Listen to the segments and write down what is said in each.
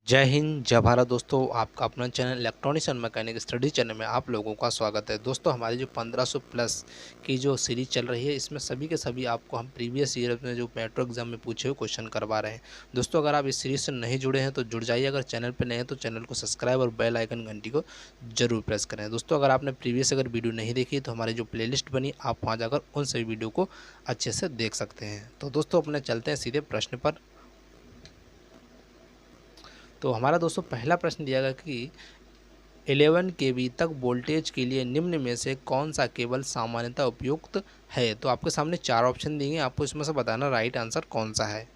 जय हिंद जय भारत दोस्तों। आपका अपना channel electronics and mechanic study channel में आप लोगों का स्वागत है। दोस्तों हमारी जो 1500 प्लस की जो सीरीज चल रही है, इसमें सभी के सभी आपको हम प्रीवियस ईयर में जो मेट्रो एग्जाम में पूछे हुए क्वेश्चन करवा रहे हैं। दोस्तों अगर आप इस सीरीज से नहीं जुड़े हैं तो जुड़ जाइए। अगर चैनल पर नए हैं तो चैनल को सब्सक्राइब और बेल आइकन घंटी को जरूर प्रेस करें। दोस्तों अगर आपने प्रीवियस अगर वीडियो नहीं देखी तो हमारी जो प्ले बनी, आप वहाँ जाकर उन सभी वीडियो को अच्छे से देख सकते हैं। तो दोस्तों अपने चलते हैं सीधे प्रश्न पर। तो हमारा दोस्तों पहला प्रश्न दिया गया कि 11 केवी तक वोल्टेज के लिए निम्न में से कौन सा केबल सामान्यतः उपयुक्त है। तो आपके सामने चार ऑप्शन दिए हैं, आपको इसमें से बताना राइट आंसर कौन सा है।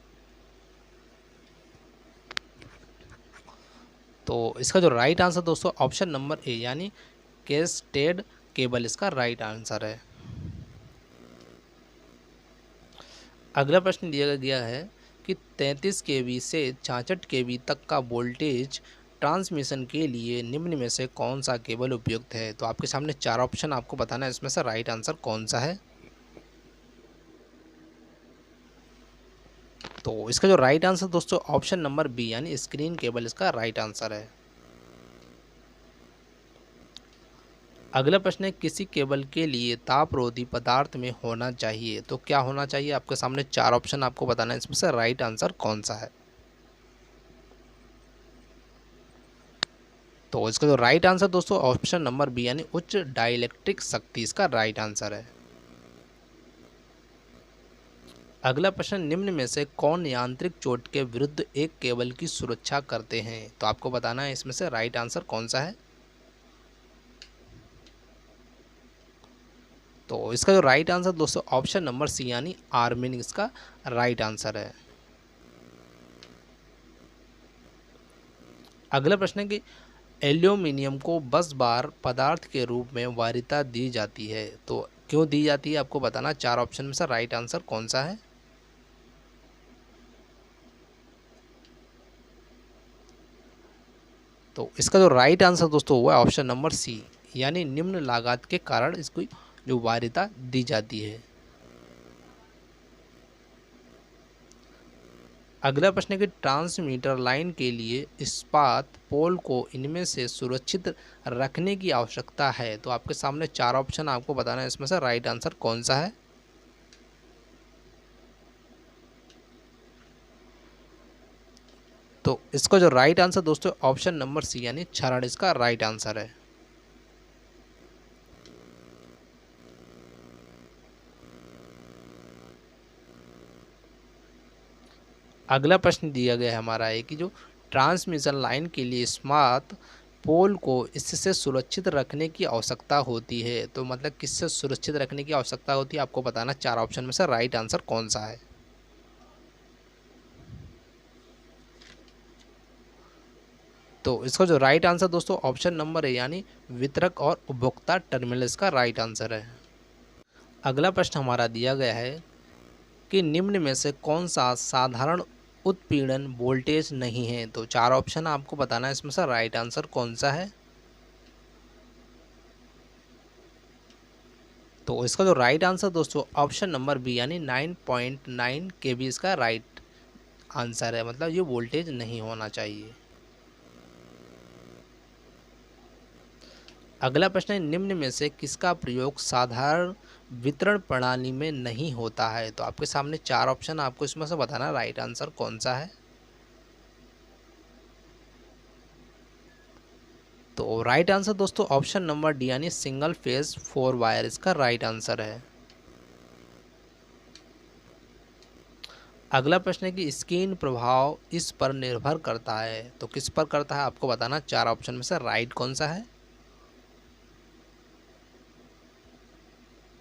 तो इसका जो राइट आंसर दोस्तों ऑप्शन नंबर ए यानी कैस्केड केबल इसका राइट आंसर है। अगला प्रश्न दिया गया है कि 33 केवी से 66 केवी तक का वोल्टेज ट्रांसमिशन के लिए निम्न में से कौन सा केबल उपयुक्त है। तो आपके सामने चार ऑप्शन, आपको बताना है इसमें से राइट आंसर कौन सा है। तो इसका जो राइट आंसर दोस्तों ऑप्शन नंबर बी यानी स्क्रीन केबल इसका राइट आंसर है। अगला प्रश्न है किसी केबल के लिए तापरोधी पदार्थ में होना चाहिए। तो क्या होना चाहिए, आपके सामने चार ऑप्शन, आपको बताना है इसमें से राइट आंसर कौन सा है। तो इसका जो राइट आंसर दोस्तों ऑप्शन नंबर बी यानी उच्च डाइलेक्ट्रिक शक्ति इसका राइट आंसर है। अगला प्रश्न निम्न में से कौन यांत्रिक चोट के विरुद्ध एक केबल की सुरक्षा करते हैं। तो आपको बताना है इसमें से राइट आंसर कौन सा है। तो इसका जो राइट आंसर दोस्तों ऑप्शन नंबर सी यानी आर्मिंग इसका राइट आंसर है। अगला प्रश्न है कि एल्यूमिनियम को बस बार पदार्थ के रूप में वरीयता दी जाती है। तो क्यों दी जाती है, आपको बताना चार ऑप्शन में से राइट आंसर कौन सा है। तो इसका जो राइट आंसर दोस्तों हुआ है ऑप्शन नंबर सी यानी निम्न लागत के कारण इसको जो वरीयता दी जाती है। अगला प्रश्न है कि ट्रांसमीटर लाइन के लिए इस्पात पोल को इनमें से सुरक्षित रखने की आवश्यकता है। तो आपके सामने चार ऑप्शन, आपको बताना है इसमें से राइट आंसर कौन सा है। तो इसका जो राइट आंसर दोस्तों ऑप्शन नंबर सी यानी क्षरण इसका राइट आंसर है। अगला प्रश्न दिया गया है हमारा है कि जो ट्रांसमिशन लाइन के लिए स्मार्ट पोल को इससे सुरक्षित रखने की आवश्यकता होती है। तो मतलब किससे सुरक्षित रखने की आवश्यकता होती है, आपको बताना चार ऑप्शन में से राइट आंसर कौन सा है। तो इसका जो राइट आंसर दोस्तों ऑप्शन नंबर है यानी वितरक और उपभोक्ता टर्मिनल इसका राइट आंसर है। अगला प्रश्न हमारा दिया गया है कि निम्न में से कौन सा साधारण उत्पीड़न वोल्टेज नहीं है। तो चार ऑप्शन आपको बताना है इसमें से राइट आंसर कौन सा है। तो इसका जो राइट आंसर दोस्तों ऑप्शन नंबर बी यानी 9.9 केवी इसका राइट आंसर है। मतलब ये वोल्टेज नहीं होना चाहिए। अगला प्रश्न है निम्न में से किसका प्रयोग साधारण वितरण प्रणाली में नहीं होता है। तो आपके सामने चार ऑप्शन, आपको इसमें से बताना राइट आंसर कौन सा है। तो राइट आंसर दोस्तों ऑप्शन नंबर डी यानी सिंगल फेज 4 वायर इसका राइट आंसर है। अगला प्रश्न है कि स्क्रीन प्रभाव इस पर निर्भर करता है। तो किस पर करता है, आपको बताना चार ऑप्शन में से राइट कौन सा है।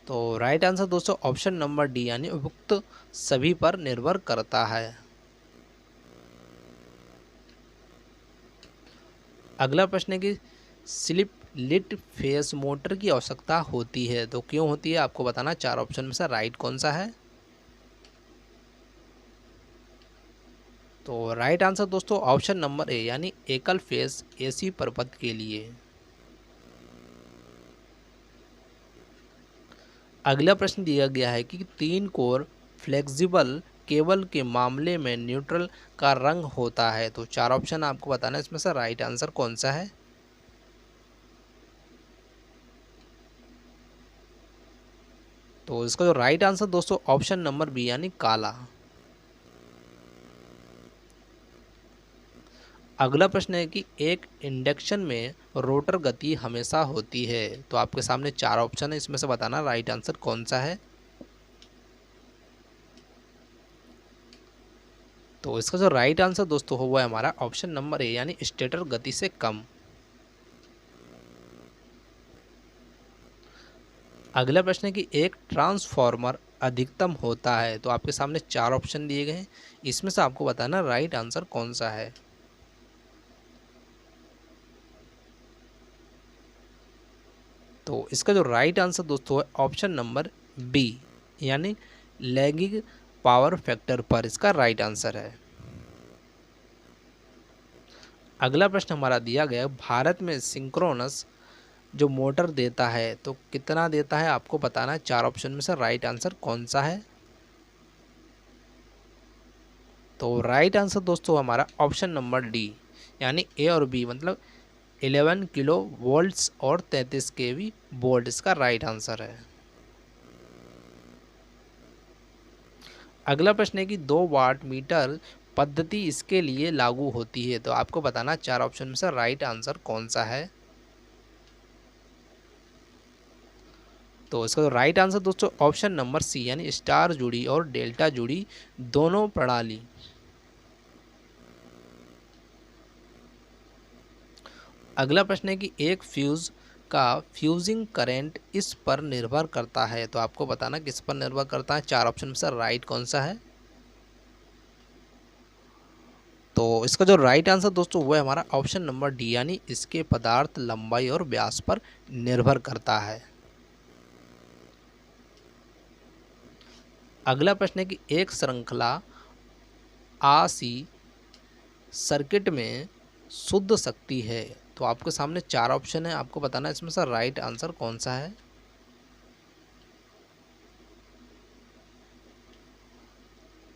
तो राइट आंसर दोस्तों ऑप्शन नंबर डी यानी उपयुक्त सभी पर निर्भर करता है। अगला प्रश्न है कि स्लिप लिट फेस मोटर की आवश्यकता होती है। तो क्यों होती है, आपको बताना चार ऑप्शन में से राइट कौन सा है। तो राइट आंसर दोस्तों ऑप्शन नंबर ए यानी एकल फेस एसी प्रपथ के लिए। अगला प्रश्न दिया गया है कि तीन कोर फ्लेक्सिबल केबल के मामले में न्यूट्रल का रंग होता है? तो 4 ऑप्शन आपको बताना है, इसमें से राइट आंसर कौन सा है? तो इसका जो राइट आंसर दोस्तों ऑप्शन नंबर बी यानी काला। अगला प्रश्न है कि एक इंडक्शन में रोटर गति हमेशा होती है। तो आपके सामने 4 ऑप्शन है, इसमें से बताना राइट आंसर कौन सा है। तो इसका जो राइट आंसर दोस्तों हुआ है हमारा ऑप्शन नंबर ए यानी स्टेटर गति से कम। अगला प्रश्न है कि एक ट्रांसफॉर्मर अधिकतम होता है। तो आपके सामने 4 ऑप्शन दिए गए हैं, इसमें से आपको बताना राइट आंसर कौन सा है। तो इसका जो राइट आंसर दोस्तों है ऑप्शन नंबर बी यानी लैगिंग पावर फैक्टर पर इसका राइट आंसर है। अगला प्रश्न हमारा दिया गया है भारत में सिंक्रोनस जो मोटर देता है तो कितना देता है आपको बताना है। 4 ऑप्शन में से राइट आंसर कौन सा है। तो राइट आंसर दोस्तों हमारा ऑप्शन नंबर डी यानी ए और बी मतलब 11 किलो वोल्ट्स और 33 केवी वोल्ट इसका राइट आंसर है। अगला प्रश्न है कि 2 वाट मीटर पद्धति इसके लिए लागू होती है। तो आपको बताना 4 ऑप्शन में से राइट आंसर कौन सा है। तो इसका राइट आंसर दोस्तों ऑप्शन नंबर सी यानी स्टार जुड़ी और डेल्टा जुड़ी दोनों प्रणाली। अगला प्रश्न है कि एक फ्यूज का फ्यूजिंग करंट इस पर निर्भर करता है। तो आपको बताना किस पर निर्भर करता है। 4 ऑप्शन में से राइट कौन सा है। तो इसका जो राइट आंसर दोस्तों वो है हमारा ऑप्शन नंबर डी यानी इसके पदार्थ लंबाई और व्यास पर निर्भर करता है। अगला प्रश्न है कि एक श्रृंखला आरसी सर्किट में शुद्ध शक्ति है। तो आपके सामने 4 ऑप्शन है, आपको बताना है इसमें से राइट आंसर कौन सा है।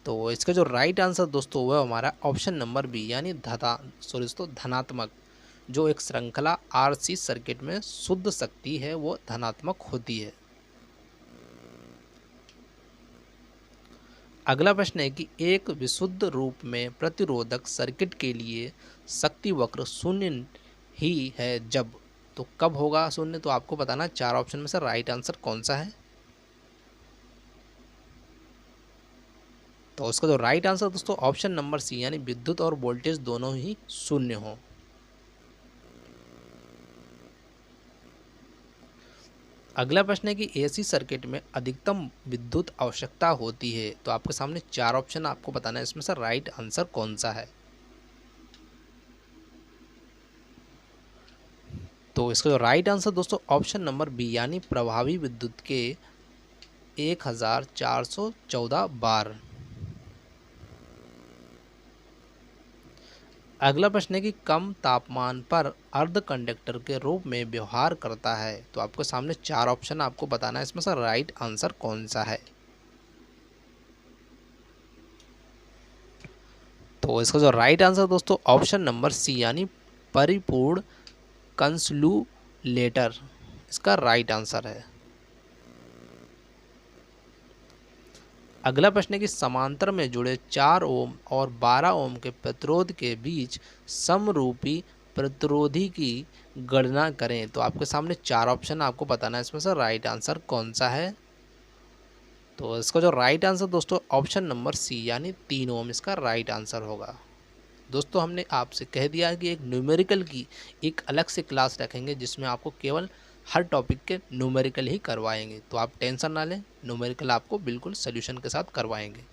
तो इसका जो राइट आंसर दोस्तों वो है हमारा ऑप्शन नंबर बी यानी धनात्मक। जो एक श्रृंखला आरसी सर्किट में शुद्ध शक्ति है वो धनात्मक होती है। अगला प्रश्न है कि एक विशुद्ध रूप में प्रतिरोधक सर्किट के लिए शक्ति वक्र शून्य ही है जब। तो कब होगा शून्य। तो आपको बताना 4 ऑप्शन में से राइट आंसर कौन सा है। तो उसका जो राइट आंसर दोस्तों ऑप्शन नंबर सी यानी विद्युत और वोल्टेज दोनों ही शून्य हो। अगला प्रश्न है कि एसी सर्किट में अधिकतम विद्युत आवश्यकता होती है। तो आपके सामने 4 ऑप्शन आपको बताना है इसमें से राइट आंसर कौन सा है। तो इसका जो राइट आंसर दोस्तों ऑप्शन नंबर बी यानी प्रभावी विद्युत के 1414 बार। अगला प्रश्न है कि कम तापमान पर अर्ध कंडक्टर के रूप में व्यवहार करता है। तो आपके सामने 4 ऑप्शन आपको बताना है इसमें से राइट आंसर कौन सा है। तो इसका जो राइट आंसर दोस्तों ऑप्शन नंबर सी यानी परिपूर्ण कंसुलेटर इसका राइट आंसर है। अगला प्रश्न है कि समांतर में जुड़े 4 ओम और 12 ओम के प्रतिरोध के बीच समरूपी प्रतिरोधी की गणना करें। तो आपके सामने 4 ऑप्शन आपको बताना है इसमें से राइट आंसर कौन सा है। तो इसका जो राइट आंसर दोस्तों ऑप्शन नंबर सी यानी 3 ओम इसका राइट आंसर होगा। दोस्तों हमने आपसे कह दिया है कि एक न्यूमेरिकल की एक अलग से क्लास रखेंगे जिसमें आपको केवल हर टॉपिक के न्यूमेरिकल ही करवाएंगे। तो आप टेंशन ना लें, न्यूमेरिकल आपको बिल्कुल सॉल्यूशन के साथ करवाएंगे।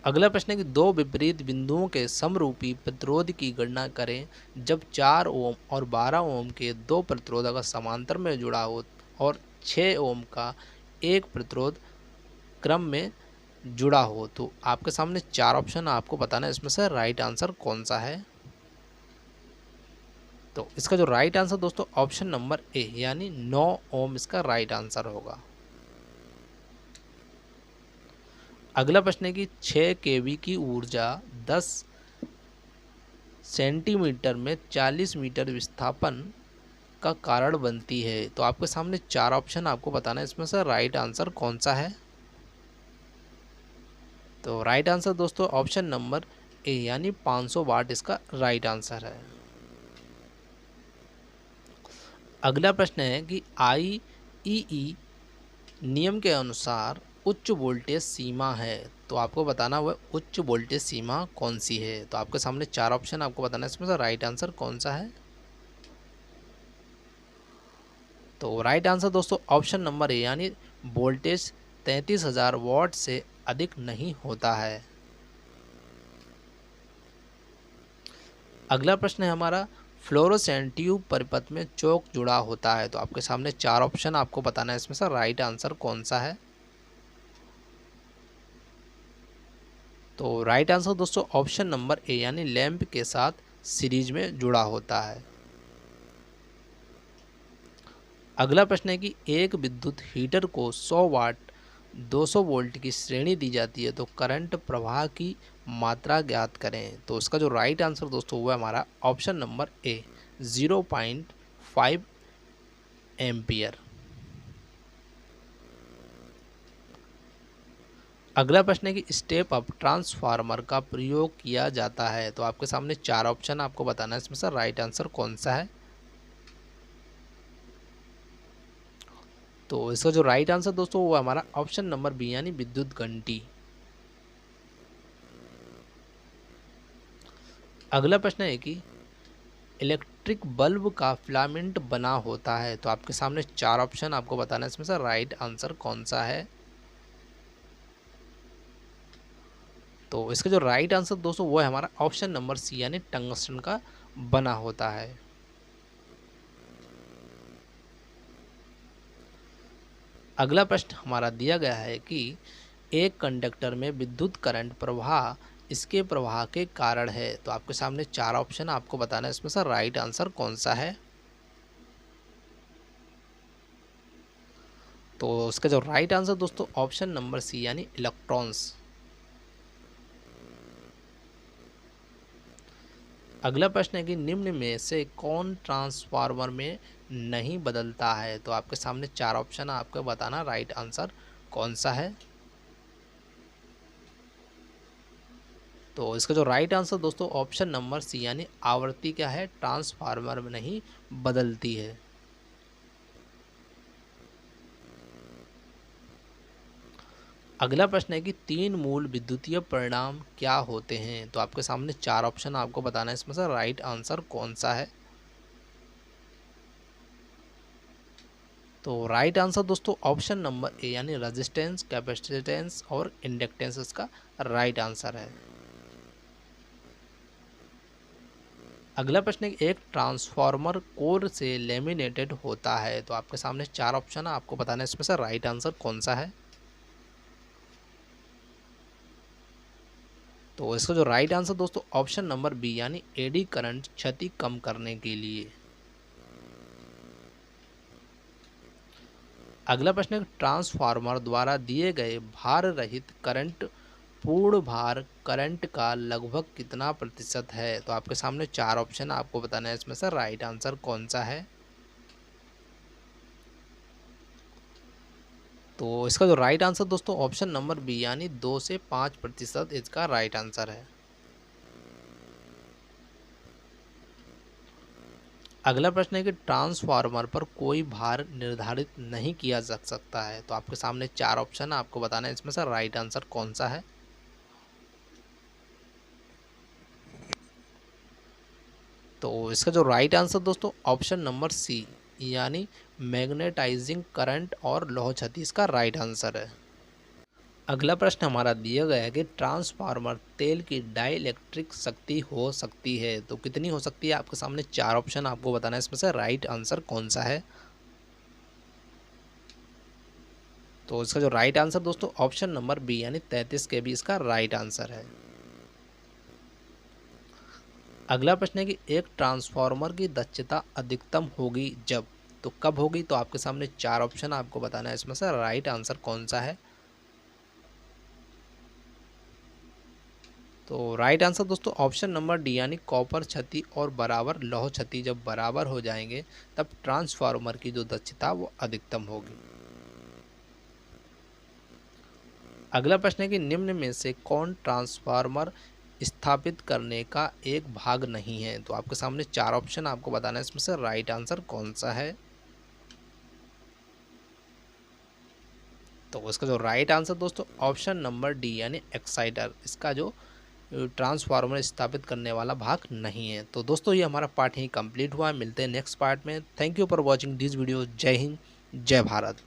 अगला प्रश्न है कि 2 विपरीत बिंदुओं के समरूपी प्रतिरोध की गणना करें जब 4 ओम और 12 ओम के 2 प्रतिरोधक समांतर में जुड़ा हो और 6 ओम का एक प्रतिरोध क्रम में जुड़ा हो। तो आपके सामने 4 ऑप्शन आपको बताना है इसमें से राइट आंसर कौन सा है। तो इसका जो राइट आंसर दोस्तों ऑप्शन नंबर ए यानी 9 ओम इसका राइट आंसर होगा। अगला प्रश्न है कि 6 केवी की ऊर्जा 10 सेंटीमीटर में 40 मीटर विस्थापन का कारण बनती है। तो आपके सामने 4 ऑप्शन आपको बताना है, इसमें से राइट आंसर कौन सा है। तो राइट आंसर दोस्तों ऑप्शन नंबर ए यानी 500 वाट इसका राइट आंसर है। अगला प्रश्न है कि आईईई नियम के अनुसार उच्च वोल्टेज सीमा है, तो आपको बताना वह उच्च वोल्टेज सीमा कौन सी है। तो आपके सामने 4 ऑप्शन आपको बताना है, इसमें से राइट आंसर कौन सा है। तो राइट आंसर दोस्तों ऑप्शन नंबर ए यानी वोल्टेज 33,000 वॉट से अधिक नहीं होता है। अगला प्रश्न है हमारा, फ्लोरोसेंट ट्यूब परिपथ में चौक जुड़ा होता है। तो आपके सामने 4 ऑप्शन आपको बताना है, इसमें से राइट आंसर कौन सा है। तो राइट आंसर दोस्तों ऑप्शन नंबर ए यानी लैंप के साथ सीरीज में जुड़ा होता है। अगला प्रश्न है कि एक विद्युत हीटर को 100 वाट 200 वोल्ट की श्रेणी दी जाती है, तो करंट प्रवाह की मात्रा ज्ञात करें। तो इसका जो राइट आंसर दोस्तों हुआ हमारा ऑप्शन नंबर ए 0.5 एम्पियर। अगला प्रश्न है कि स्टेप अप ट्रांसफार्मर का प्रयोग किया जाता है। तो आपके सामने 4 ऑप्शन आपको बताना है, इसमें से राइट आंसर कौन सा है। तो इसका जो राइट आंसर दोस्तों वो हमारा ऑप्शन नंबर बी यानी विद्युत घंटी। अगला प्रश्न है कि इलेक्ट्रिक बल्ब का फिलामेंट बना होता है। तो आपके सामने 4 ऑप्शन आपको बताना है, इसमें से राइट आंसर कौन सा है। तो इसका जो राइट आंसर दोस्तों वो है हमारा ऑप्शन नंबर सी यानी टंगस्टन का बना होता है। अगला प्रश्न हमारा दिया गया है कि एक कंडक्टर में विद्युत करंट प्रवाह इसके प्रवाह के कारण है। तो आपके सामने 4 ऑप्शन आपको बताना है, इसमें से राइट आंसर कौन सा है। तो इसका जो राइट आंसर दोस्तों ऑप्शन नंबर सी यानी इलेक्ट्रॉन्स। अगला प्रश्न है कि निम्न में से कौन ट्रांसफार्मर में नहीं बदलता है। तो आपके सामने 4 ऑप्शन आपको बताना राइट आंसर कौन सा है। तो इसका जो राइट आंसर दोस्तों ऑप्शन नंबर सी यानी आवृत्ति क्या है ट्रांसफार्मर में नहीं बदलती है। अगला प्रश्न है कि 3 मूल विद्युतीय परिणाम क्या होते हैं। तो आपके सामने 4 ऑप्शन आपको बताना है, इसमें से राइट आंसर कौन सा है। तो राइट आंसर दोस्तों ऑप्शन नंबर ए यानी रेजिस्टेंस कैपेसिटेंस और इंडक्टेंस इसका राइट आंसर है। अगला प्रश्न है कि एक ट्रांसफार्मर कोर से लेमिनेटेड होता है। तो आपके सामने 4 ऑप्शन आपको बताना है, इसमें से राइट आंसर कौन सा है। तो इसका जो राइट आंसर दोस्तों ऑप्शन नंबर बी यानी एडी करंट क्षति कम करने के लिए। अगला प्रश्न है ट्रांसफार्मर द्वारा दिए गए भार रहित करंट पूर्ण भार करंट का लगभग कितना प्रतिशत है। तो आपके सामने 4 ऑप्शन आपको बताना है, इसमें से राइट आंसर कौन सा है। तो इसका जो राइट आंसर दोस्तों ऑप्शन नंबर बी यानी 2 से 5% इसका राइट आंसर है। अगला प्रश्न है कि ट्रांसफार्मर पर कोई भार निर्धारित नहीं किया जा सकता है। तो आपके सामने 4 ऑप्शन आपको बताना है, इसमें से राइट आंसर कौन सा है। तो इसका जो राइट आंसर दोस्तों ऑप्शन नंबर सी यानी मैग्नेटाइजिंग करंट और लौह क्षति इसका राइट आंसर है। अगला प्रश्न हमारा दिया गया है कि ट्रांसफार्मर तेल की डाइलेक्ट्रिक शक्ति हो सकती है। तो कितनी हो सकती है, आपके सामने 4 ऑप्शन आपको बताना है, इसमें से राइट आंसर कौन सा है। तो इसका जो राइट आंसर दोस्तों ऑप्शन नंबर बी यानी 33 केवी इसका राइट आंसर है। अगला प्रश्न है कि एक ट्रांसफार्मर की दक्षता अधिकतम होगी जब, तो कब होगी। तो आपके सामने 4 ऑप्शन आपको बताना है, इसमें से राइट आंसर कौन सा है। तो राइट आंसर दोस्तों ऑप्शन नंबर डी यानी कॉपर क्षति और बराबर लौह क्षति जब बराबर हो जाएंगे तब ट्रांसफार्मर की जो दक्षता वो अधिकतम होगी। अगला प्रश्न है कि निम्न में से कौन ट्रांसफार्मर स्थापित करने का एक भाग नहीं है। तो आपके सामने 4 ऑप्शन आपको बताना है, इसमें से राइट आंसर कौन सा है। तो इसका जो राइट आंसर दोस्तों ऑप्शन नंबर डी यानी एक्साइटर, इसका जो ट्रांसफार्मर स्थापित करने वाला भाग नहीं है। तो दोस्तों ये हमारा पार्ट यहीं कंप्लीट हुआ है, मिलते हैं नेक्स्ट पार्ट में। Thank you for watching this video. जय हिंद, जय भारत।